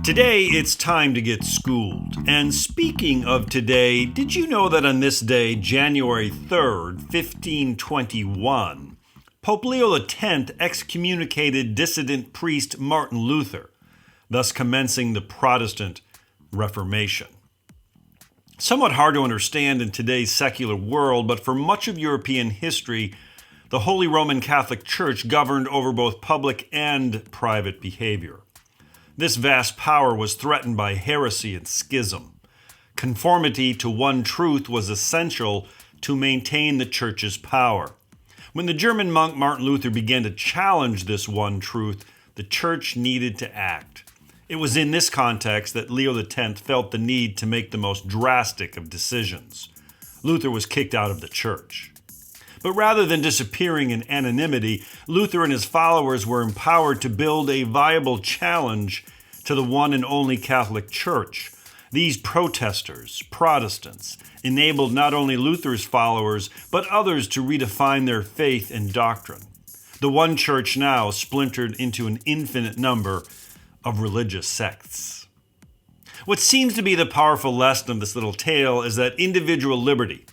Today, it's time to get schooled. And speaking of today, did you know that on this day, January 3rd, 1521, Pope Leo X excommunicated dissident priest Martin Luther, thus commencing the Protestant Reformation? Somewhat hard to understand in today's secular world, but for much of European history, the Holy Roman Catholic Church governed over both public and private behavior. This vast power was threatened by heresy and schism. Conformity to one truth was essential to maintain the Church's power. When the German monk Martin Luther began to challenge this one truth, the Church needed to act. It was in this context that Leo X felt the need to make the most drastic of decisions. Luther was kicked out of the Church. But rather than disappearing in anonymity, Luther and his followers were empowered to build a viable challenge to the one and only Catholic Church. These protesters, Protestants, enabled not only Luther's followers, but others to redefine their faith and doctrine. The one church now splintered into an infinite number of religious sects. What seems to be the powerful lesson of this little tale is that individual liberty,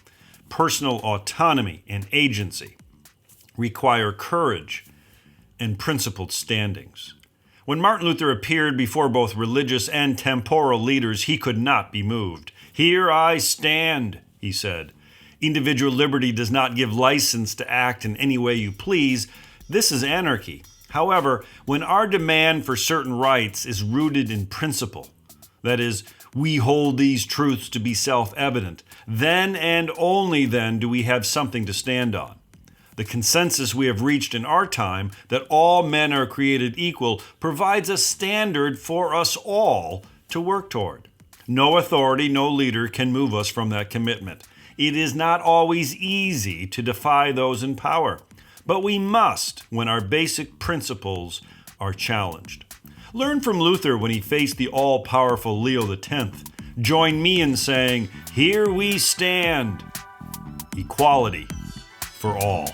personal autonomy, and agency require courage and principled standings. When Martin Luther appeared before both religious and temporal leaders, he could not be moved. "Here I stand," he said. Individual liberty does not give license to act in any way you please. This is anarchy. However, when our demand for certain rights is rooted in principle, that is, we hold these truths to be self-evident, then and only then do we have something to stand on. The consensus we have reached in our time that all men are created equal provides a standard for us all to work toward. No authority, no leader can move us from that commitment. It is not always easy to defy those in power, but we must when our basic principles are challenged. Learn from Luther when he faced the all-powerful Leo X. Join me in saying, "Here we stand." Equality for all.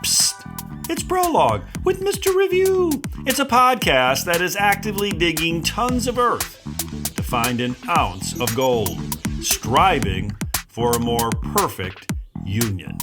Psst, it's PROLOG with MR.REVIEW. It's a podcast that is actively digging tons of earth to find an ounce of gold, striving for a more perfect union.